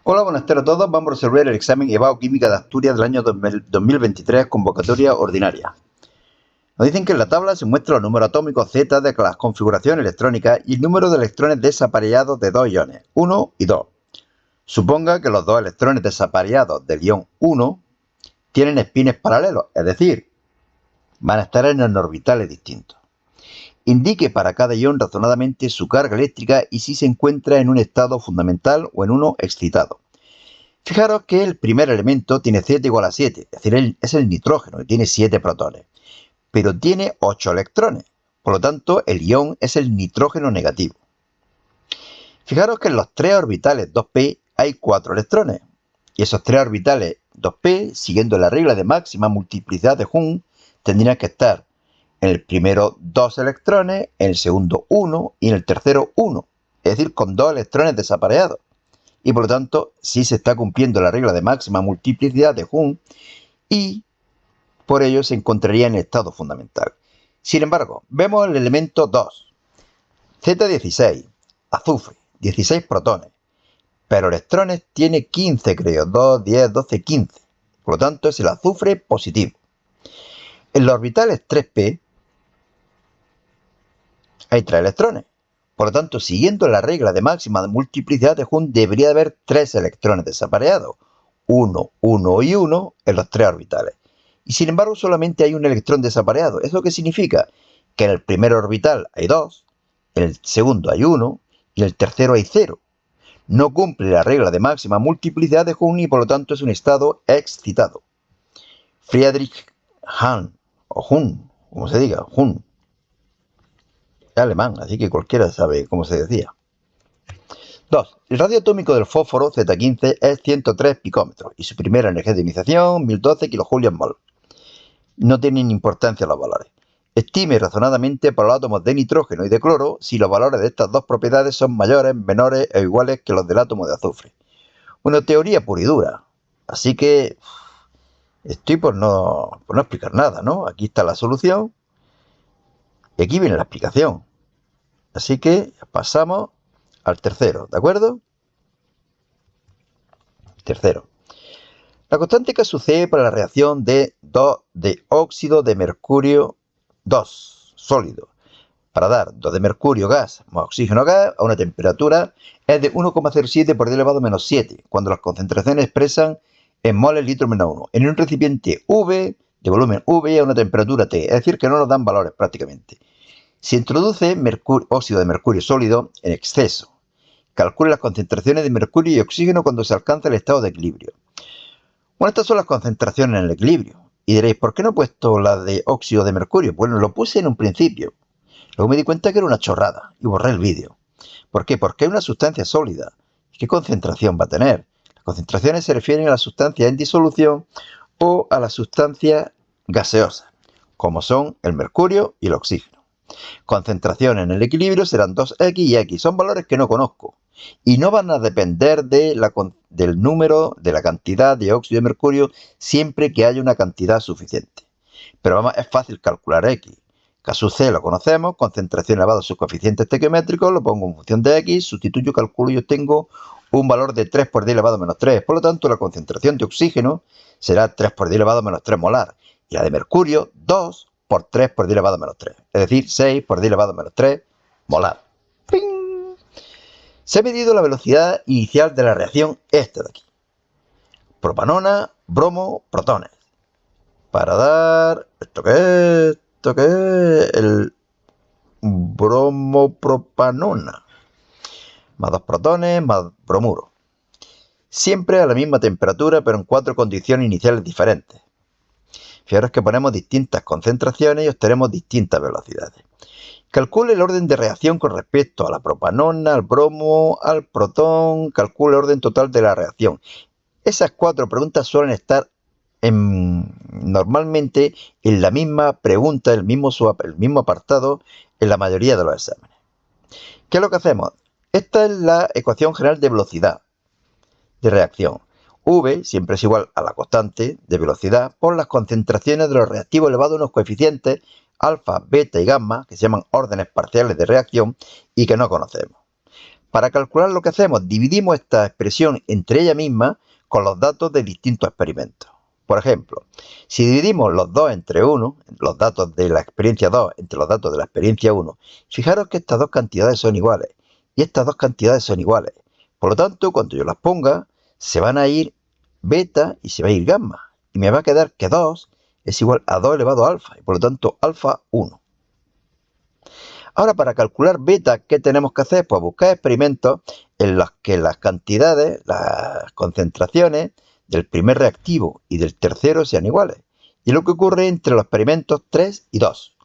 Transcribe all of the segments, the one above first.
Hola, buenas tardes a todos. Vamos a resolver el examen EVAO Química de Asturias del año 2023, convocatoria ordinaria. Nos dicen que en la tabla se muestra los números atómicos Z de las configuraciones electrónicas y el número de electrones desapareados de dos iones, 1 y 2. Suponga que los dos electrones desapareados del ion 1 tienen espines paralelos, es decir, van a estar en orbitales distintos. Indique para cada ion razonadamente su carga eléctrica y si se encuentra en un estado fundamental o en uno excitado. Fijaros que el primer elemento tiene Z igual a 7, es decir, es el nitrógeno y tiene 7 protones, pero tiene 8 electrones, por lo tanto el ion es el nitrógeno negativo. Fijaros que en los tres orbitales 2p hay 4 electrones, y esos tres orbitales 2p, siguiendo la regla de máxima multiplicidad de Hund, tendrían que estar en el primero 2 electrones, en el segundo 1 y en el tercero 1, es decir, con 2 electrones desapareados. Y por lo tanto, sí se está cumpliendo la regla de máxima multiplicidad de Hund y por ello se encontraría en el estado fundamental. Sin embargo, vemos el elemento 2, Z16, azufre, 16 protones, pero electrones tiene 15, creo, 2, 10, 12, 15. Por lo tanto, es el azufre positivo. En los orbitales 3p hay 3 electrones. Por lo tanto, siguiendo la regla de máxima de multiplicidad de Hund, debería haber 3 electrones desapareados, 1, 1 y 1 en los 3 orbitales. Y sin embargo, solamente hay un electrón desapareado. ¿Eso qué significa? Que en el primer orbital hay 2, en el segundo hay 1 y en el tercero hay 0. No cumple la regla de máxima multiplicidad de Hund y por lo tanto es un estado excitado. Friedrich Hahn, o Hund, como se diga, Hund. Alemán, así que cualquiera sabe cómo se decía. 2. El radio atómico del fósforo Z15 es 103 picómetros y su primera energía de ionización 1012 kJ/mol. No tienen importancia los valores. Estime razonadamente para los átomos de nitrógeno y de cloro si los valores de estas dos propiedades son mayores, menores o iguales que los del átomo de azufre. Bueno, teoría pura y dura. Así que estoy por no explicar nada, ¿no? Aquí está la solución y aquí viene la explicación. Así que pasamos al tercero, ¿de acuerdo? Tercero. La constante que sucede para la reacción de óxido de mercurio 2 sólido para dar 2 de mercurio gas más oxígeno gas a una temperatura es de 1,07 por 10 elevado menos 7, cuando las concentraciones expresan en moles litro menos 1, en un recipiente V de volumen V a una temperatura T, es decir, que no nos dan valores prácticamente. Se introduce óxido de mercurio sólido en exceso. Calcule las concentraciones de mercurio y oxígeno cuando se alcanza el estado de equilibrio. Bueno, estas son las concentraciones en el equilibrio. Y diréis, ¿por qué no he puesto la de óxido de mercurio? Bueno, lo puse en un principio. Luego me di cuenta que era una chorrada y borré el vídeo. ¿Por qué? Porque es una sustancia sólida. ¿Qué concentración va a tener? Las concentraciones se refieren a la sustancia en disolución o a la sustancia gaseosa, como son el mercurio y el oxígeno. Concentración en el equilibrio serán 2x y x. Son valores que no conozco y no van a depender del número, de la cantidad de óxido de mercurio siempre que haya una cantidad suficiente. Pero vamos, es fácil calcular x. Caso C lo conocemos, concentración elevada a sus coeficientes estequiométricos, lo pongo en función de x, sustituyo, calculo y obtengo un valor de 3 por 10 elevado a menos 3. Por lo tanto, la concentración de oxígeno será 3 por 10 elevado a menos 3 molar y la de mercurio 2 por 3 por 10 elevado a menos 3. Es decir, 6 por 10 elevado a menos 3 molar. ¡Ping! Se ha medido la velocidad inicial de la reacción esta de aquí. Propanona, bromo, protones. Para dar... ¿Esto qué es? ¿Esto qué es? El bromopropanona. Más 2 protones, más bromuro. Siempre a la misma temperatura, pero en 4 condiciones iniciales diferentes. Fijaros que ponemos distintas concentraciones y obtenemos distintas velocidades. Calcule el orden de reacción con respecto a la propanona, al bromo, al protón. Calcule el orden total de la reacción. Esas 4 preguntas suelen estar normalmente en la misma pregunta, el mismo apartado en la mayoría de los exámenes. ¿Qué es lo que hacemos? Esta es la ecuación general de velocidad de reacción. V siempre es igual a la constante de velocidad por las concentraciones de los reactivos elevados a unos coeficientes alfa, beta y gamma, que se llaman órdenes parciales de reacción y que no conocemos. Para calcular lo que hacemos, dividimos esta expresión entre ella misma con los datos de distintos experimentos. Por ejemplo, si dividimos los 2 entre 1, los datos de la experiencia 2 entre los datos de la experiencia 1, fijaros que estas dos cantidades son iguales y estas dos cantidades son iguales. Por lo tanto, cuando yo las ponga, se van a ir beta y se va a ir gamma. Y me va a quedar que 2 es igual a 2 elevado a alfa, y por lo tanto alfa 1. Ahora, para calcular beta, ¿qué tenemos que hacer? Pues buscar experimentos en los que las cantidades, las concentraciones del primer reactivo y del tercero sean iguales. Y lo que ocurre entre los experimentos 3 y 2.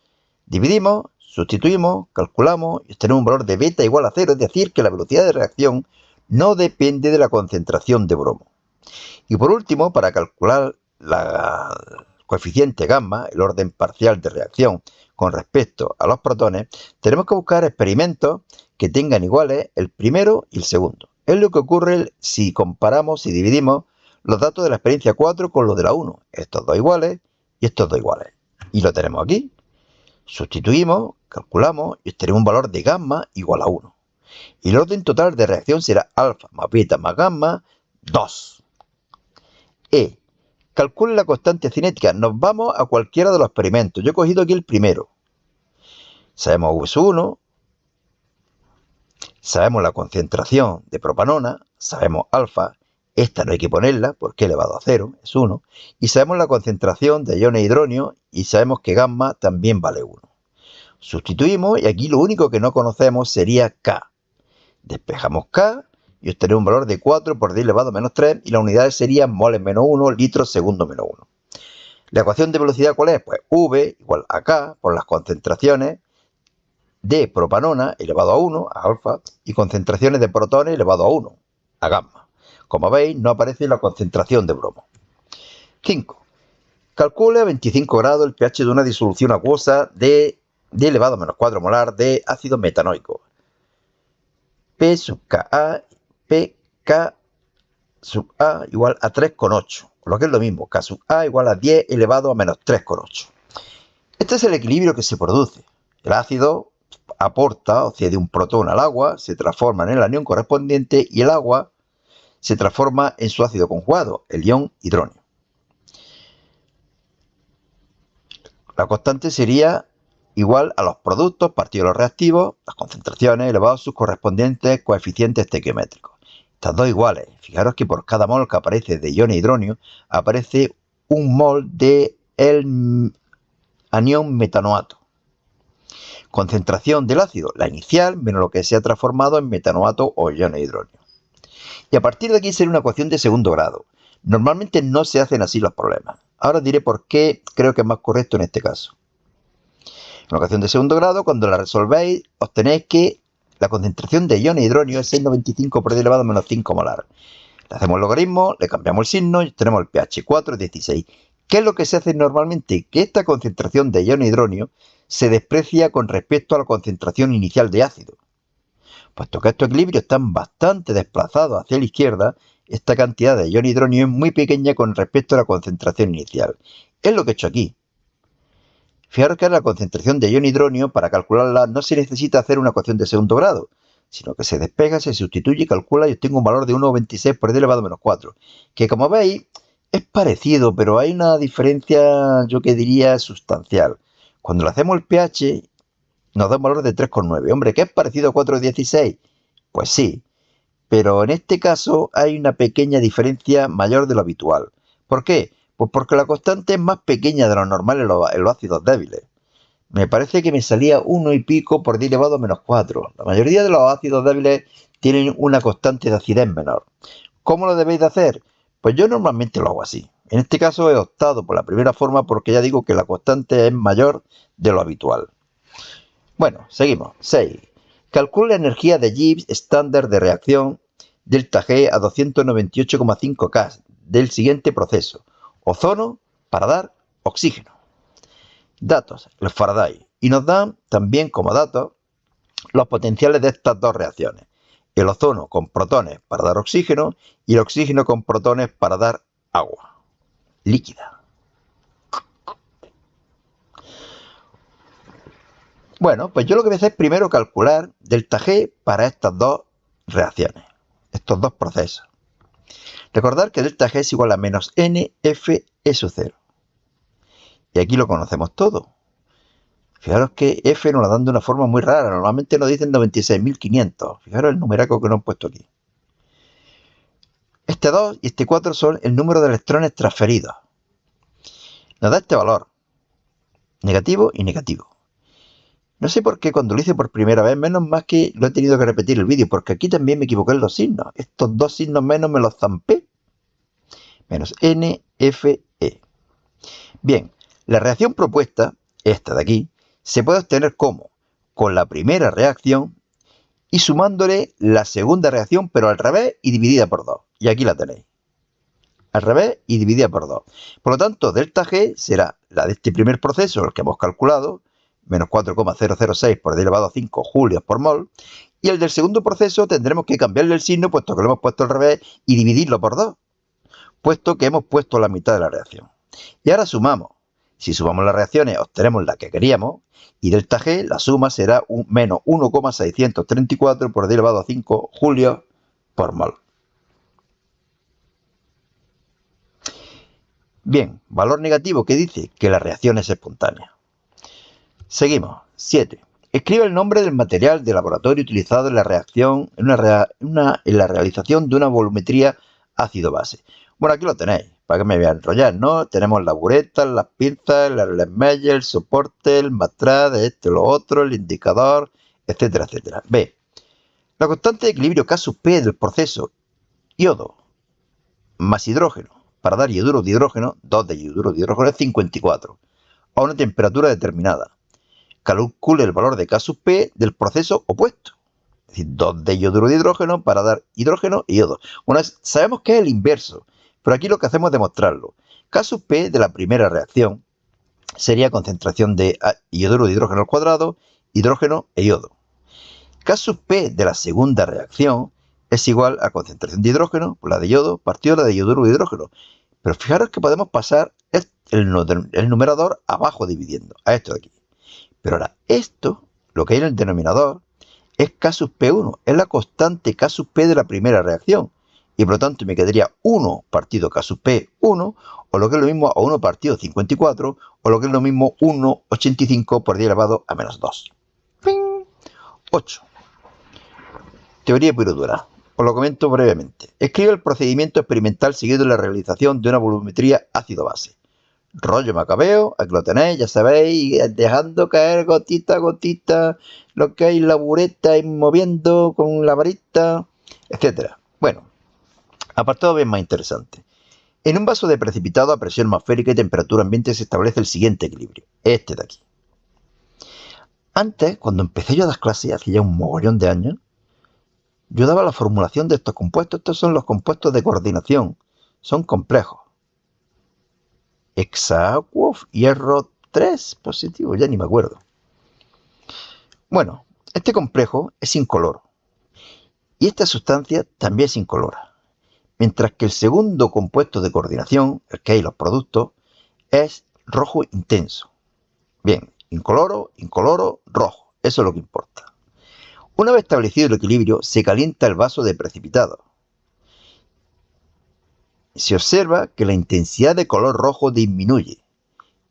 Dividimos, sustituimos, calculamos y obtenemos un valor de beta igual a 0, es decir, que la velocidad de reacción no depende de la concentración de bromo. Y por último, para calcular la coeficiente gamma, el orden parcial de reacción con respecto a los protones, tenemos que buscar experimentos que tengan iguales el primero y el segundo. Es lo que ocurre si comparamos y dividimos los datos de la experiencia 4 con los de la 1. Estos dos iguales y estos dos iguales. Y lo tenemos aquí. Sustituimos, calculamos y obtenemos un valor de gamma igual a 1. Y el orden total de reacción será alfa más beta más gamma, 2. Calcule la constante cinética. Nos vamos a cualquiera de los experimentos. Yo he cogido aquí el primero. Sabemos V1, sabemos la concentración de propanona, sabemos alfa. Esta no hay que ponerla porque elevado a 0 es 1. Y sabemos la concentración de iones hidronio y sabemos que gamma también vale 1. Sustituimos y aquí lo único que no conocemos sería K. Despejamos K y obtenemos un valor de 4 por 10 elevado a menos 3 y las unidades serían moles menos 1, litros segundo menos 1. La ecuación de velocidad, ¿cuál es? Pues V igual a K por las concentraciones de propanona elevado a 1, a alfa, y concentraciones de protones elevado a 1, a gamma. Como veis, no aparece la concentración de bromo. 5. Calcule a 25 grados el pH de una disolución acuosa de elevado a menos 4 molar de ácido metanoico. P sub Ka, pK sub A igual a 3,8, lo que es lo mismo, K sub A igual a 10 elevado a menos 3,8. Este es el equilibrio que se produce. El ácido aporta o cede un protón al agua, se transforma en el anión correspondiente y el agua se transforma en su ácido conjugado, el ion hidronio. La constante sería igual a los productos partidos de los reactivos, las concentraciones elevadas a sus correspondientes coeficientes estequiométricos. Estas dos iguales. Fijaros que por cada mol que aparece de iones hidronio aparece un mol de el anión metanoato. Concentración del ácido, la inicial menos lo que se ha transformado en metanoato o iones hidronio. Y a partir de aquí sería una ecuación de segundo grado. Normalmente no se hacen así los problemas. Ahora os diré por qué creo que es más correcto en este caso. En la ecuación de segundo grado, cuando la resolvéis, obtenéis que la concentración de iones hidronio es 6,95 por 10 elevado a menos 5 molar. Le hacemos el logaritmo, le cambiamos el signo y tenemos el pH 4,16. ¿Qué es lo que se hace normalmente? Que esta concentración de iones hidronio se desprecia con respecto a la concentración inicial de ácido. Puesto que estos equilibrios están bastante desplazados hacia la izquierda, esta cantidad de iones hidronio es muy pequeña con respecto a la concentración inicial. Es lo que he hecho aquí. Fijaros que la concentración de iones hidronio, para calcularla, no se necesita hacer una ecuación de segundo grado, sino que se despeja, se sustituye, calcula y obtengo un valor de 1,26 por 10 elevado a menos 4, que como veis es parecido, pero hay una diferencia, yo que diría, sustancial. Cuando le hacemos el pH, nos da un valor de 3,9. Hombre, ¿qué es parecido a 4,16? Pues sí, pero en este caso hay una pequeña diferencia mayor de lo habitual. ¿Por qué? Pues porque la constante es más pequeña de lo normal en los ácidos débiles. Me parece que me salía 1 y pico por 10 elevado a menos 4. La mayoría de los ácidos débiles tienen una constante de acidez menor. ¿Cómo lo debéis de hacer? Pues yo normalmente lo hago así. En este caso he optado por la primera forma porque ya digo que la constante es mayor de lo habitual. Bueno, seguimos. 6. Calcula la energía de Gibbs estándar de reacción delta G a 298,5 K del siguiente proceso. Ozono para dar oxígeno. Datos, el Faraday. Y nos dan también como datos los potenciales de estas dos reacciones. El ozono con protones para dar oxígeno y el oxígeno con protones para dar agua líquida. Bueno, pues yo lo que voy a hacer es primero calcular delta G para estas dos reacciones, estos dos procesos. Recordad que delta G es igual a menos NFE sub 0. Y aquí lo conocemos todo. Fijaros que F nos lo dan de una forma muy rara. Normalmente nos dicen 96.500. Fijaros el numeraco que nos han puesto aquí. Este 2 y este 4 son el número de electrones transferidos. Nos da este valor. Negativo y negativo. No sé por qué cuando lo hice por primera vez, menos más que lo he tenido que repetir el vídeo, porque aquí también me equivoqué en los signos. Estos dos signos menos me los zampé. Menos NFE. Bien, la reacción propuesta, esta de aquí, se puede obtener como con la primera reacción y sumándole la segunda reacción, pero al revés y dividida por 2. Y aquí la tenéis. Al revés y dividida por 2. Por lo tanto, delta G será la de este primer proceso, el que hemos calculado, menos 4,006 por 10 elevado a 5 julios por mol. Y el del segundo proceso tendremos que cambiarle el signo, puesto que lo hemos puesto al revés, y dividirlo por 2, puesto que hemos puesto la mitad de la reacción. Y ahora sumamos. Si sumamos las reacciones, obtenemos la que queríamos, y delta G, la suma será un menos 1,634 por 10 elevado a 5 julios por mol. Bien, valor negativo que dice que la reacción es espontánea. Seguimos. 7. Escribe el nombre del material de laboratorio utilizado en la reacción, en la realización de una volumetría ácido-base. Bueno, aquí lo tenéis, para que me voy a enrollar, ¿no? Tenemos la bureta, las pinzas, el Meyer, el soporte, el matraz, lo otro, el indicador, etcétera, etcétera. B. La constante de equilibrio K sub P del proceso yodo más hidrógeno para dar yoduro de hidrógeno, 2 de yoduro de hidrógeno es 54, a una temperatura determinada. Calcule el valor de K sub P del proceso opuesto. Es decir, 2 de yoduro de hidrógeno para dar hidrógeno y yodo. Bueno, sabemos que es el inverso, pero aquí lo que hacemos es demostrarlo. K sub P de la primera reacción sería concentración de yoduro de hidrógeno al cuadrado, hidrógeno e yodo. K sub P de la segunda reacción es igual a concentración de hidrógeno por la de yodo partido la de yoduro de hidrógeno. Pero fijaros que podemos pasar el numerador abajo dividiendo a esto de aquí. Pero ahora, esto, lo que hay en el denominador, es K sub P1, es la constante K sub P de la primera reacción. Y por lo tanto me quedaría 1 partido K sub P1, o lo que es lo mismo a 1 partido 54, o lo que es lo mismo 1,85 por 10 elevado a menos 2. 8. Teoría pura y dura. Os lo comento brevemente. Escribe el procedimiento experimental seguido en la realización de una volumetría ácido-base. Rollo macabeo, aquí lo tenéis, ya sabéis, dejando caer gotita a gotita lo que hay en la bureta y moviendo con la varita, etcétera. Bueno, apartado bien más interesante. En un vaso de precipitado a presión atmosférica y temperatura ambiente se establece el siguiente equilibrio, este de aquí. Antes, cuando empecé yo a dar clases, hace ya un mogollón de años, yo daba la formulación de estos compuestos. Estos son los compuestos de coordinación, son complejos. Hexacuo, hierro 3 positivo, ya ni me acuerdo. Bueno, este complejo es incoloro y esta sustancia también es incolora, mientras que el segundo compuesto de coordinación, el que hay los productos, es rojo intenso. Bien, incoloro, incoloro, rojo, eso es lo que importa. Una vez establecido el equilibrio, se calienta el vaso de precipitado. Se observa que la intensidad de color rojo disminuye,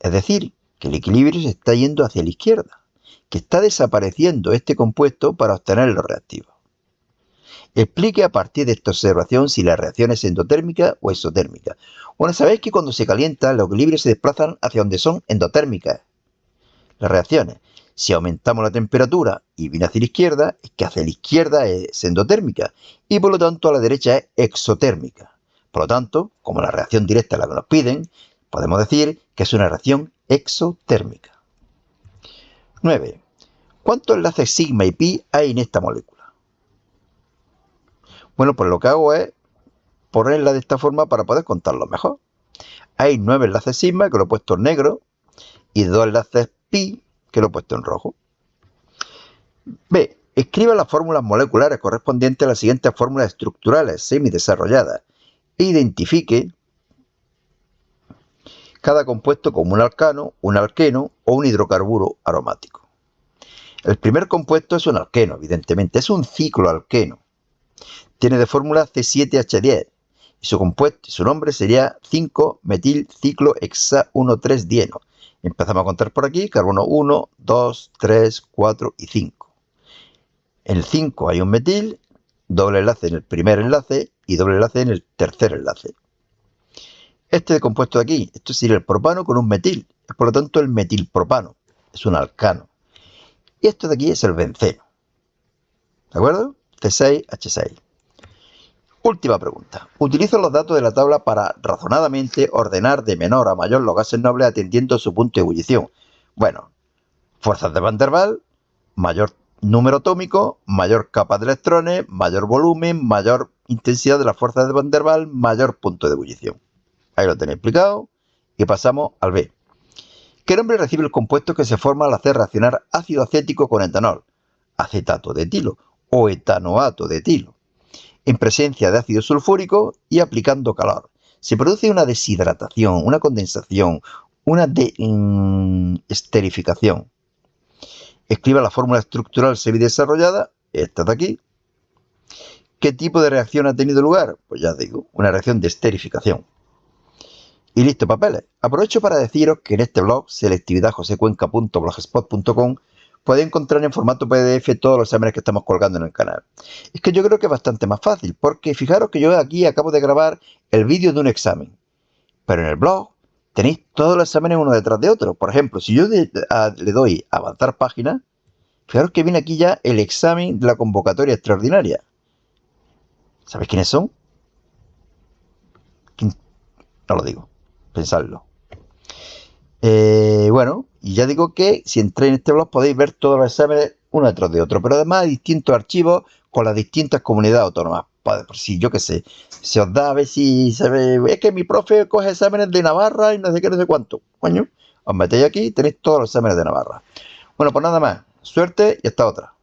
es decir, que el equilibrio se está yendo hacia la izquierda, que está desapareciendo este compuesto para obtener los reactivos. Explique a partir de esta observación si la reacción es endotérmica o exotérmica. Bueno, sabéis que cuando se calienta, los equilibrios se desplazan hacia donde son endotérmicas las reacciones. Si aumentamos la temperatura y viene hacia la izquierda, es que hacia la izquierda es endotérmica y por lo tanto a la derecha es exotérmica. Por lo tanto, como la reacción directa es la que nos piden, podemos decir que es una reacción exotérmica. 9. ¿Cuántos enlaces sigma y pi hay en esta molécula? Bueno, pues lo que hago es ponerla de esta forma para poder contarlo mejor. Hay 9 enlaces sigma, que lo he puesto en negro, y 2 enlaces pi, que lo he puesto en rojo. B. Escriba las fórmulas moleculares correspondientes a las siguientes fórmulas estructurales semidesarrolladas e identifique cada compuesto como un alcano, un alqueno o un hidrocarburo aromático. El primer compuesto es un alqueno, evidentemente, es un cicloalqueno. Tiene de fórmula C7H10 y su compuesto, su nombre sería 5-metilciclohexaeno-13-dieno. Empezamos a contar por aquí, carbono 1, 2, 3, 4 y 5. En el 5 hay un metil, doble enlace en el primer enlace y doble enlace en el tercer enlace. Este compuesto de aquí, esto sería el propano con un metil, es por lo tanto el metilpropano, es un alcano. Y esto de aquí es el benceno, ¿de acuerdo? C6H6. Última pregunta. Utilizo los datos de la tabla para razonadamente ordenar de menor a mayor los gases nobles atendiendo a su punto de ebullición. Bueno, fuerzas de Van der Waals, mayor número atómico, mayor capa de electrones, mayor volumen, mayor intensidad de las fuerzas de Van der Waals, mayor punto de ebullición. Ahí lo tenéis explicado. Y pasamos al B. ¿Qué nombre recibe el compuesto que se forma al hacer reaccionar ácido acético con etanol? Acetato de etilo o etanoato de etilo. En presencia de ácido sulfúrico y aplicando calor. Se produce una deshidratación, una condensación, una esterificación. Escriba la fórmula estructural semidesarrollada, esta de aquí. ¿Qué tipo de reacción ha tenido lugar? Pues ya digo, una reacción de esterificación. Y listo, papeles. Aprovecho para deciros que en este blog, selectividadjosecuenca.blogspot.com, podéis encontrar en formato PDF todos los exámenes que estamos colgando en el canal. Es que yo creo que es bastante más fácil, porque fijaros que yo aquí acabo de grabar el vídeo de un examen. Pero en el blog tenéis todos los exámenes uno detrás de otro. Por ejemplo, si yo le doy a avanzar página, fijaros que viene aquí ya el examen de la convocatoria extraordinaria. ¿Sabéis quiénes son? No lo digo. Pensadlo. Bueno, y ya digo que si entráis en este blog podéis ver todos los exámenes uno detrás de otro, pero además hay distintos archivos con las distintas comunidades autónomas. Por si yo qué sé, se os da a ver si se ve, es que mi profe coge exámenes de Navarra y no sé qué, no sé cuánto. Coño, os metéis aquí y tenéis todos los exámenes de Navarra. Bueno, pues nada más. Suerte y hasta otra.